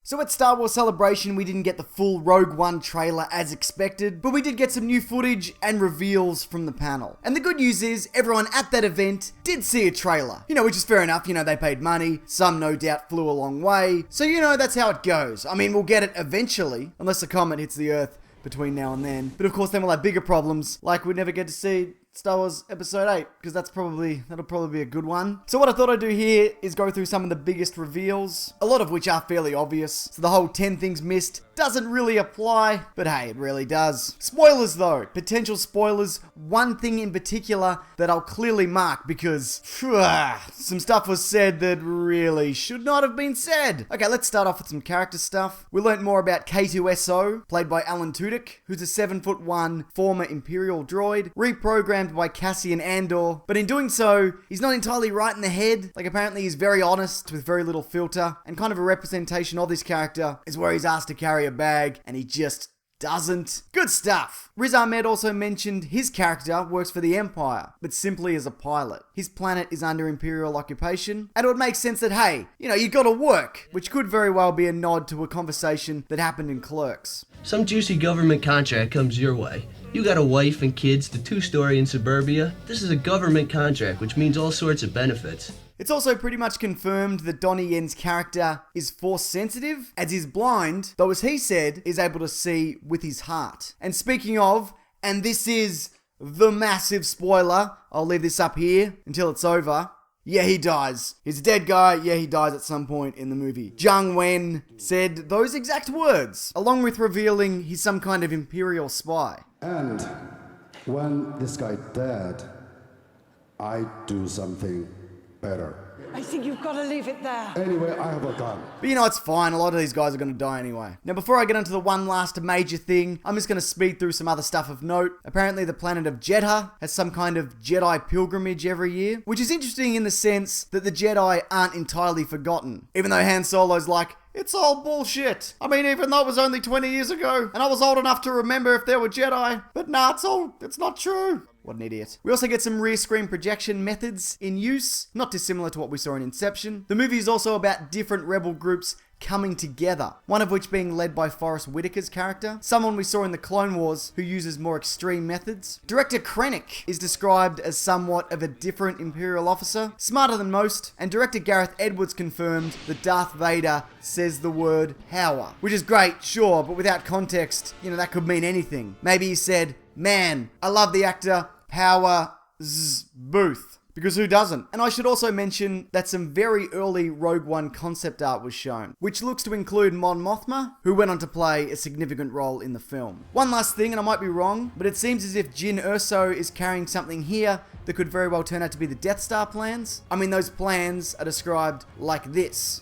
So at Star Wars Celebration, we didn't get the full Rogue One trailer as expected, but we did get some new footage and reveals from the panel. And the good news is, everyone at that event did see a trailer. Which is fair enough, they paid money, some no doubt flew a long way, so that's how it goes. I mean, we'll get it eventually, unless a comet hits the Earth between now and then. But of course, then we'll have bigger problems, like we'd never get to see Star Wars Episode 8, because that'll probably be a good one. So what I thought I'd do here is go through some of the biggest reveals, a lot of which are fairly obvious. So the whole 10 things missed doesn't really apply, but hey, it really does. Spoilers though, potential spoilers. One thing in particular that I'll clearly mark because some stuff was said that really should not have been said. Okay, let's start off with some character stuff. We learned more about K2SO, played by Alan Tudyk, who's a 7'1" former Imperial droid, reprogrammed by Cassian Andor, but in doing so, he's not entirely right in the head. Like, apparently he's very honest with very little filter, and kind of a representation of this character is where he's asked to carry a bag and he just doesn't. Good stuff. Riz Ahmed also mentioned his character works for the Empire, but simply as a pilot. His planet is under Imperial occupation, and it would make sense that, hey, you gotta work, which could very well be a nod to a conversation that happened in Clerks. Some juicy government contract comes your way. You got a wife and kids, the 2-story in suburbia. This is a government contract, which means all sorts of benefits. It's also pretty much confirmed that Donnie Yen's character is force sensitive, as he's blind, though as he said, is able to see with his heart. And speaking of, and this is the massive spoiler, I'll leave this up here until it's over. Yeah, he dies. He's a dead guy. Yeah, he dies at some point in the movie. Jiang Wen said those exact words, along with revealing he's some kind of Imperial spy. And when this guy dead, I do something better. I think you've got to leave it there. Anyway, I have a gun. But it's fine. A lot of these guys are going to die anyway. Now, before I get into the one last major thing, I'm just going to speed through some other stuff of note. Apparently, the planet of Jedha has some kind of Jedi pilgrimage every year, which is interesting in the sense that the Jedi aren't entirely forgotten. Even though Han Solo's like, it's all bullshit. I mean, even though it was only 20 years ago, and I was old enough to remember if there were Jedi. But nah, it's not true. What an idiot. We also get some rear screen projection methods in use, not dissimilar to what we saw in Inception. The movie is also about different rebel groups coming together, one of which being led by Forrest Whitaker's character, someone we saw in the Clone Wars who uses more extreme methods. Director Krennic is described as somewhat of a different Imperial officer, smarter than most, and director Gareth Edwards confirmed that Darth Vader says the word "power," which is great, sure, but without context, that could mean anything. Maybe he said, "Man, I love the actor Power Booth." Because who doesn't? And I should also mention that some very early Rogue One concept art was shown, which looks to include Mon Mothma, who went on to play a significant role in the film. One last thing, and I might be wrong, but it seems as if Jyn Erso is carrying something here that could very well turn out to be the Death Star plans. I mean, those plans are described like this.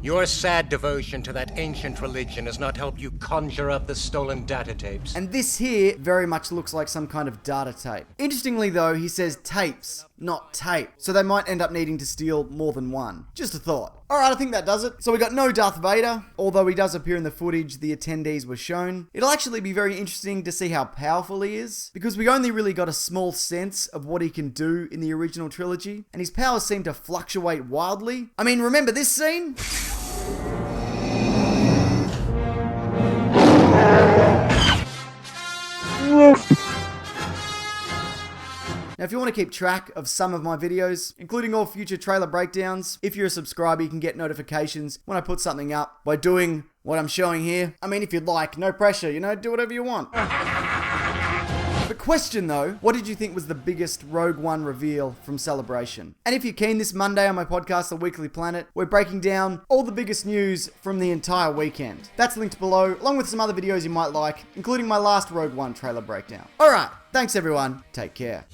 Your sad devotion to that ancient religion has not helped you conjure up the stolen data tapes. And this here very much looks like some kind of data tape. Interestingly though, he says tapes, not tape. So they might end up needing to steal more than one. Just a thought. Alright, I think that does it. So we got no Darth Vader, although he does appear in the footage the attendees were shown. It'll actually be very interesting to see how powerful he is, because we only really got a small sense of what he can do in the original trilogy, and his powers seem to fluctuate wildly. I mean, remember this scene? Now, if you want to keep track of some of my videos, including all future trailer breakdowns, if you're a subscriber, you can get notifications when I put something up by doing what I'm showing here. I mean, if you'd like, no pressure, do whatever you want. The question though, what did you think was the biggest Rogue One reveal from Celebration? And if you're keen, this Monday on my podcast, The Weekly Planet, we're breaking down all the biggest news from the entire weekend. That's linked below, along with some other videos you might like, including my last Rogue One trailer breakdown. Alright, thanks everyone, take care.